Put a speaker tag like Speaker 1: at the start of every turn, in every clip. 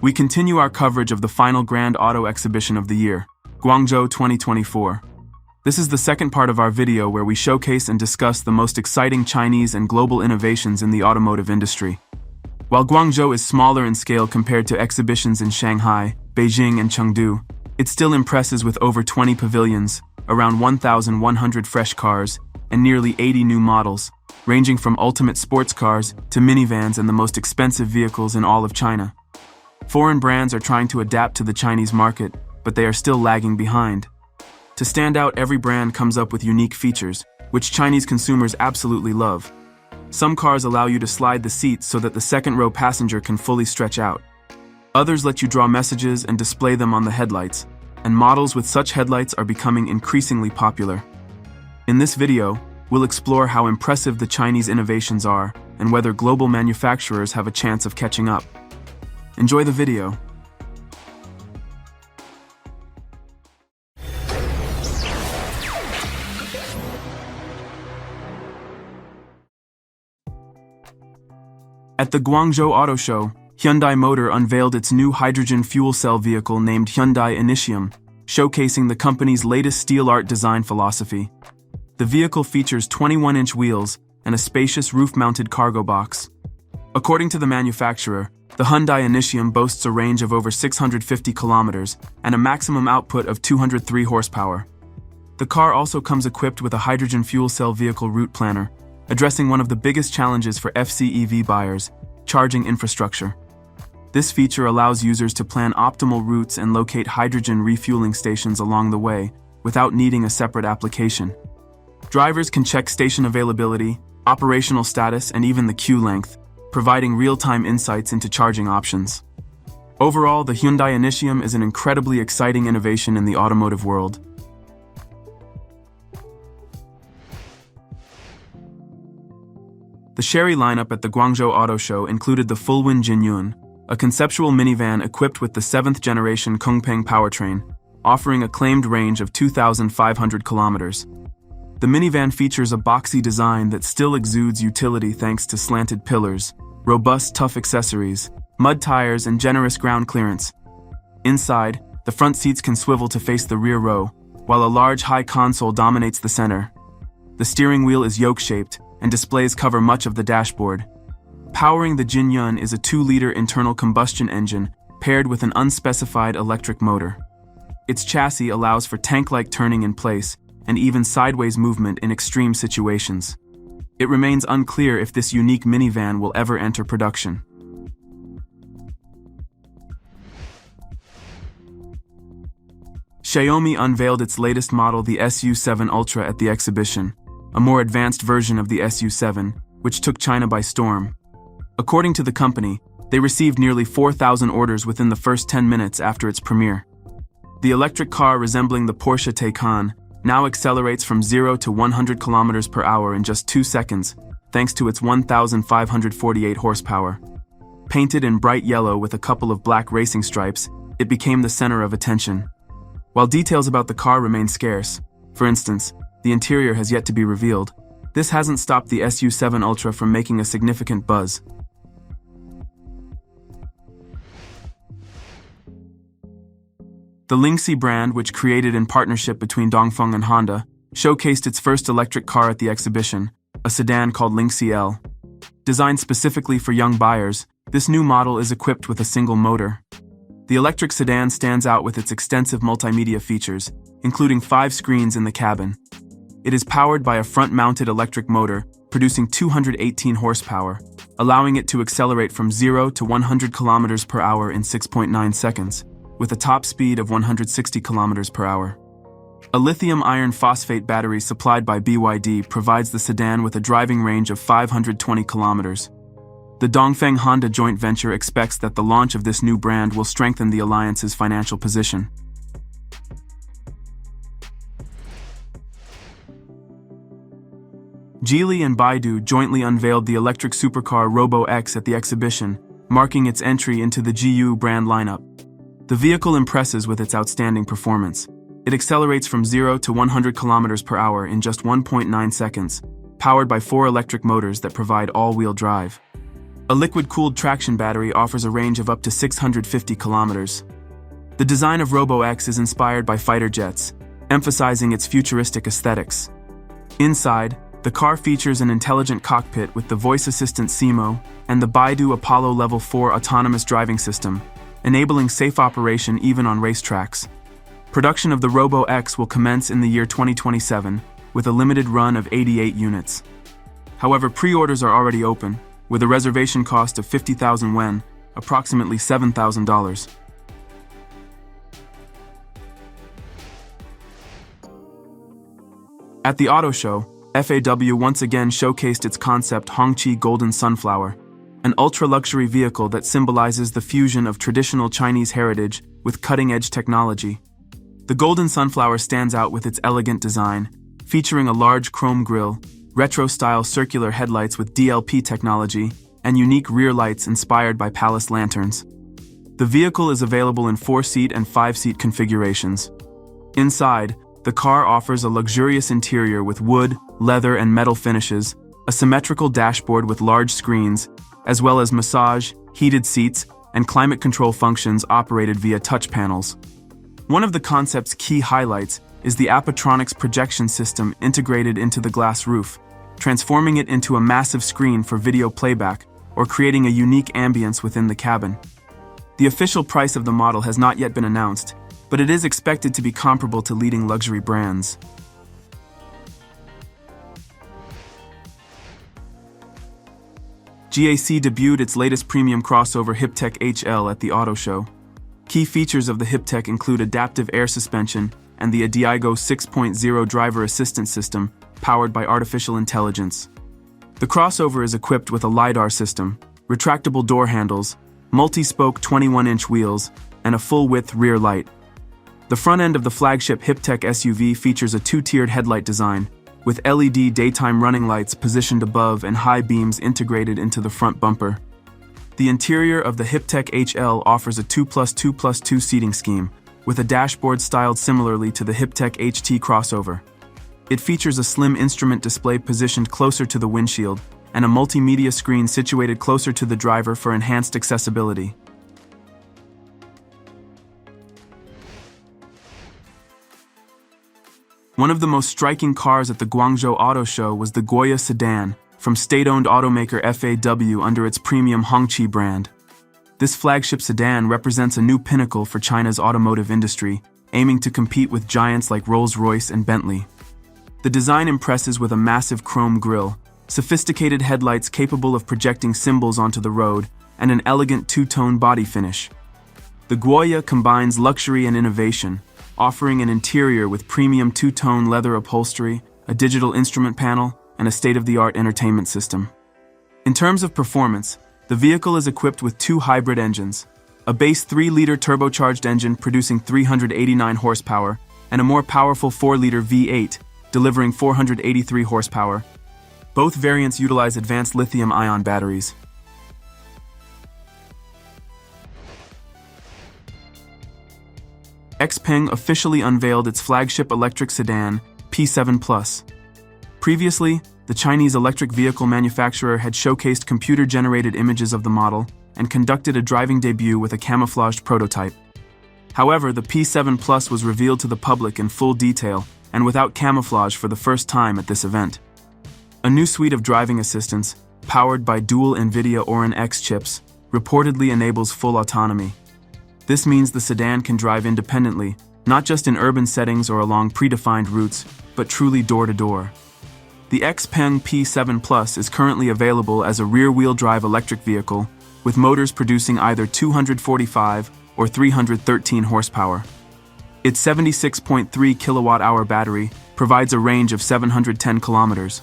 Speaker 1: We continue our coverage of the final grand auto exhibition of the year, Guangzhou 2024. This is the second part of our video where we showcase and discuss the most exciting Chinese and global innovations in the automotive industry. While Guangzhou is smaller in scale compared to exhibitions in Shanghai, Beijing, and Chengdu, it still impresses with over 20 pavilions, around 1,100 fresh cars, and nearly 80 new models, ranging from ultimate sports cars to minivans and the most expensive vehicles in all of China. Foreign brands are trying to adapt to the Chinese market, but they are still lagging behind. To stand out, every brand comes up with unique features, which Chinese consumers absolutely love. Some cars allow you to slide the seats so that the second-row passenger can fully stretch out. Others let you draw messages and display them on the headlights, and models with such headlights are becoming increasingly popular. In this video, we'll explore how impressive the Chinese innovations are and whether global manufacturers have a chance of catching up. Enjoy the video. At the Guangzhou Auto Show, Hyundai Motor unveiled its new hydrogen fuel cell vehicle named Hyundai Initium, showcasing the company's latest steel art design philosophy. The vehicle features 21-inch wheels and a spacious roof-mounted cargo box. According to the manufacturer, the Hyundai Initium boasts a range of over 650 kilometers and a maximum output of 203 horsepower. The car also comes equipped with a hydrogen fuel cell vehicle route planner, addressing one of the biggest challenges for FCEV buyers, charging infrastructure. This feature allows users to plan optimal routes and locate hydrogen refueling stations along the way without needing a separate application. Drivers can check station availability, operational status, and even the queue length, providing real-time insights into charging options. Overall, the Hyundai Initium is an incredibly exciting innovation in the automotive world. The Chery lineup at the Guangzhou Auto Show included the Chery Jinyun, a conceptual minivan equipped with the 7th-generation Xpeng powertrain, offering a claimed range of 2,500 kilometers. The minivan features a boxy design that still exudes utility thanks to slanted pillars, robust tough accessories, mud tires, and generous ground clearance. Inside, the front seats can swivel to face the rear row, while a large high console dominates the center. The steering wheel is yoke-shaped, and displays cover much of the dashboard. Powering the Jinyun is a 2-liter internal combustion engine paired with an unspecified electric motor. Its chassis allows for tank-like turning in place and even sideways movement in extreme situations. It remains unclear if this unique minivan will ever enter production. Xiaomi unveiled its latest model, the SU7 Ultra, at the exhibition, a more advanced version of the SU7, which took China by storm. According to the company, they received nearly 4,000 orders within the first 10 minutes after its premiere. The electric car, resembling the Porsche Taycan, now accelerates from 0 to 100 kilometers per hour in just 2 seconds, thanks to its 1,548 horsepower. Painted in bright yellow with a couple of black racing stripes, it became the center of attention. While details about the car remain scarce, for instance, the interior has yet to be revealed, this hasn't stopped the SU7 Ultra from making a significant buzz. The Lingxi brand, which created in partnership between Dongfeng and Honda, showcased its first electric car at the exhibition, a sedan called Lingxi L. Designed specifically for young buyers, this new model is equipped with a single motor. The electric sedan stands out with its extensive multimedia features, including 5 screens in the cabin. It is powered by a front-mounted electric motor, producing 218 horsepower, allowing it to accelerate from 0 to 100 kilometers per hour in 6.9 seconds, with a top speed of 160 kilometers per hour. A lithium iron phosphate battery supplied by BYD provides the sedan with a driving range of 520 kilometers. The Dongfeng-Honda joint venture expects that the launch of this new brand will strengthen the alliance's financial position. Geely and Baidu jointly unveiled the electric supercar Robo X at the exhibition, marking its entry into the GU brand lineup. The vehicle impresses with its outstanding performance. It accelerates from 0 to 100 kilometers per hour in just 1.9 seconds, powered by 4 electric motors that provide all-wheel drive. A liquid-cooled traction battery offers a range of up to 650 kilometers. The design of Robo X is inspired by fighter jets, emphasizing its futuristic aesthetics. Inside, the car features an intelligent cockpit with the voice assistant Simo and the Baidu Apollo Level 4 autonomous driving system, enabling safe operation even on racetracks. Production of the Robo X will commence in the year 2027, with a limited run of 88 units. However, pre-orders are already open, with a reservation cost of 50,000 yuan, approximately $7,000. At the auto show, FAW once again showcased its concept Hongqi Golden Sunflower, an ultra-luxury vehicle that symbolizes the fusion of traditional Chinese heritage with cutting-edge technology. The Golden Sunflower stands out with its elegant design, featuring a large chrome grille, retro-style circular headlights with DLP technology, and unique rear lights inspired by palace lanterns. The vehicle is available in 4-seat and 5-seat configurations. Inside, the car offers a luxurious interior with wood, leather, and metal finishes, a symmetrical dashboard with large screens, as well as massage, heated seats, and climate control functions operated via touch panels. One of the concept's key highlights is the Appatronics projection system integrated into the glass roof, transforming it into a massive screen for video playback or creating a unique ambience within the cabin. The official price of the model has not yet been announced, but it is expected to be comparable to leading luxury brands. GAC debuted its latest premium crossover Hyptec HL at the auto show. Key features of the Hyptec include adaptive air suspension and the Adiego 6.0 driver assistance system powered by artificial intelligence. The crossover is equipped with a LiDAR system, retractable door handles, multi-spoke 21-inch wheels, and a full-width rear light. The front end of the flagship Hyptec SUV features a two-tiered headlight design, with LED daytime running lights positioned above and high beams integrated into the front bumper. The interior of the Hyptec HL offers a 2+2+2 seating scheme, with a dashboard styled similarly to the Hyptec HT crossover. It features a slim instrument display positioned closer to the windshield, and a multimedia screen situated closer to the driver for enhanced accessibility. One of the most striking cars at the Guangzhou Auto Show was the Guoya sedan, from state-owned automaker FAW under its premium Hongqi brand. This flagship sedan represents a new pinnacle for China's automotive industry, aiming to compete with giants like Rolls-Royce and Bentley. The design impresses with a massive chrome grille, sophisticated headlights capable of projecting symbols onto the road, and an elegant two-tone body finish. The Guoya combines luxury and innovation, offering an interior with premium two-tone leather upholstery, a digital instrument panel, and a state-of-the-art entertainment system. In terms of performance, the vehicle is equipped with two hybrid engines, a base 3-liter turbocharged engine producing 389 horsepower, and a more powerful 4-liter V8, delivering 483 horsepower. Both variants utilize advanced lithium-ion batteries. Xpeng officially unveiled its flagship electric sedan, P7 Plus. Previously, the Chinese electric vehicle manufacturer had showcased computer-generated images of the model and conducted a driving debut with a camouflaged prototype. However, the P7 Plus was revealed to the public in full detail and without camouflage for the first time at this event. A new suite of driving assistants, powered by dual NVIDIA Orin X chips, reportedly enables full autonomy. This means the sedan can drive independently, not just in urban settings or along predefined routes, but truly door-to-door. The Xpeng P7 Plus is currently available as a rear-wheel drive electric vehicle, with motors producing either 245 or 313 horsepower. Its 76.3 kilowatt-hour battery provides a range of 710 kilometers.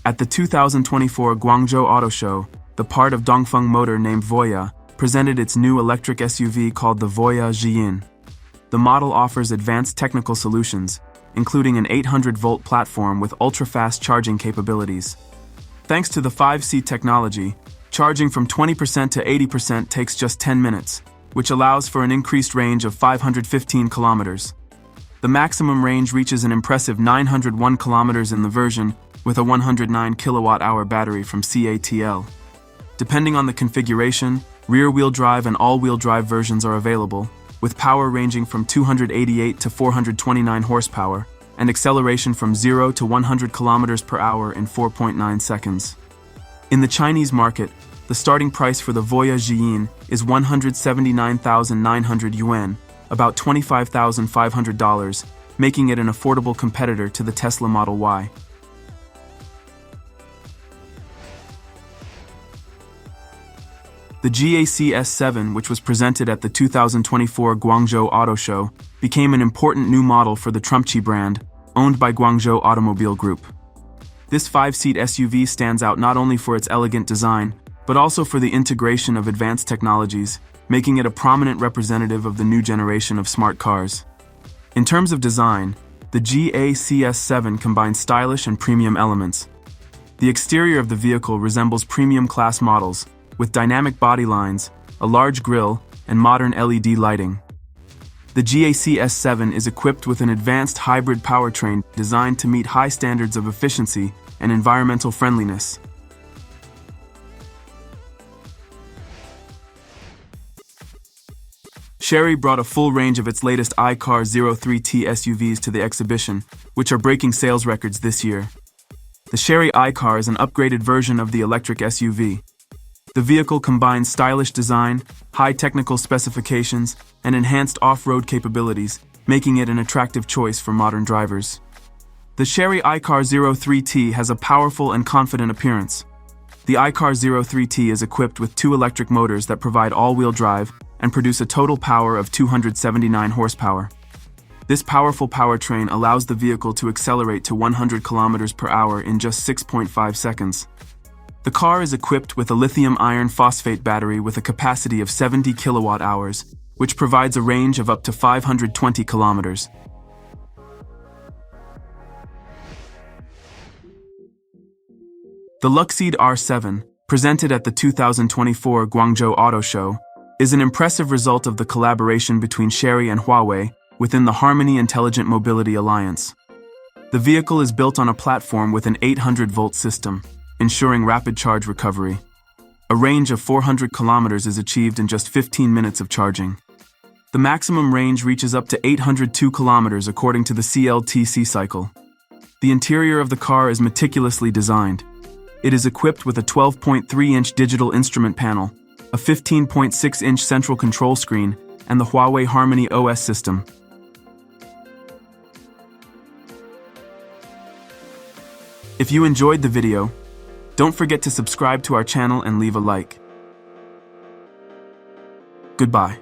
Speaker 1: At the 2024 Guangzhou Auto Show, the part of Dongfeng Motor named Voyah presented its new electric SUV called the Voyah Zhuyin. The model offers advanced technical solutions, including an 800-volt platform with ultra-fast charging capabilities. Thanks to the 5C technology, charging from 20% to 80% takes just 10 minutes, which allows for an increased range of 515 kilometers. The maximum range reaches an impressive 901 kilometers in the version with a 109 kilowatt-hour battery from CATL. Depending on the configuration, rear-wheel drive and all-wheel drive versions are available, with power ranging from 288 to 429 horsepower and acceleration from 0 to 100 kilometers per hour in 4.9 seconds. In the Chinese market, the starting price for the Voyah Zhuyin is 179,900 yuan, about $25,500, making it an affordable competitor to the Tesla Model Y. The GAC S7, which was presented at the 2024 Guangzhou Auto Show, became an important new model for the Trumpchi brand, owned by Guangzhou Automobile Group. This 5-seat SUV stands out not only for its elegant design, but also for the integration of advanced technologies, making it a prominent representative of the new generation of smart cars. In terms of design, the GAC S7 combines stylish and premium elements. The exterior of the vehicle resembles premium class models, with dynamic body lines, a large grille, and modern LED lighting. The GAC S7 is equipped with an advanced hybrid powertrain designed to meet high standards of efficiency and environmental friendliness. Chery brought a full range of its latest iCar 03T SUVs to the exhibition, which are breaking sales records this year. The Chery iCar is an upgraded version of the electric SUV. The vehicle combines stylish design, high technical specifications, and enhanced off-road capabilities, making it an attractive choice for modern drivers. The Chery iCar 03T has a powerful and confident appearance. The iCar 03T is equipped with 2 electric motors that provide all-wheel drive and produce a total power of 279 horsepower. This powerful powertrain allows the vehicle to accelerate to 100 kilometers per hour in just 6.5 seconds. The car is equipped with a lithium iron phosphate battery with a capacity of 70 kilowatt-hours, which provides a range of up to 520 kilometers. The Luxeed R7, presented at the 2024 Guangzhou Auto Show, is an impressive result of the collaboration between Chery and Huawei within the Harmony Intelligent Mobility Alliance. The vehicle is built on a platform with an 800-volt system, ensuring rapid charge recovery. A range of 400 kilometers is achieved in just 15 minutes of charging. The maximum range reaches up to 802 kilometers according to the CLTC cycle. The interior of the car is meticulously designed. It is equipped with a 12.3-inch digital instrument panel, a 15.6-inch central control screen, and the Huawei Harmony OS system. If you enjoyed the video, don't forget to subscribe to our channel and leave a like. Goodbye.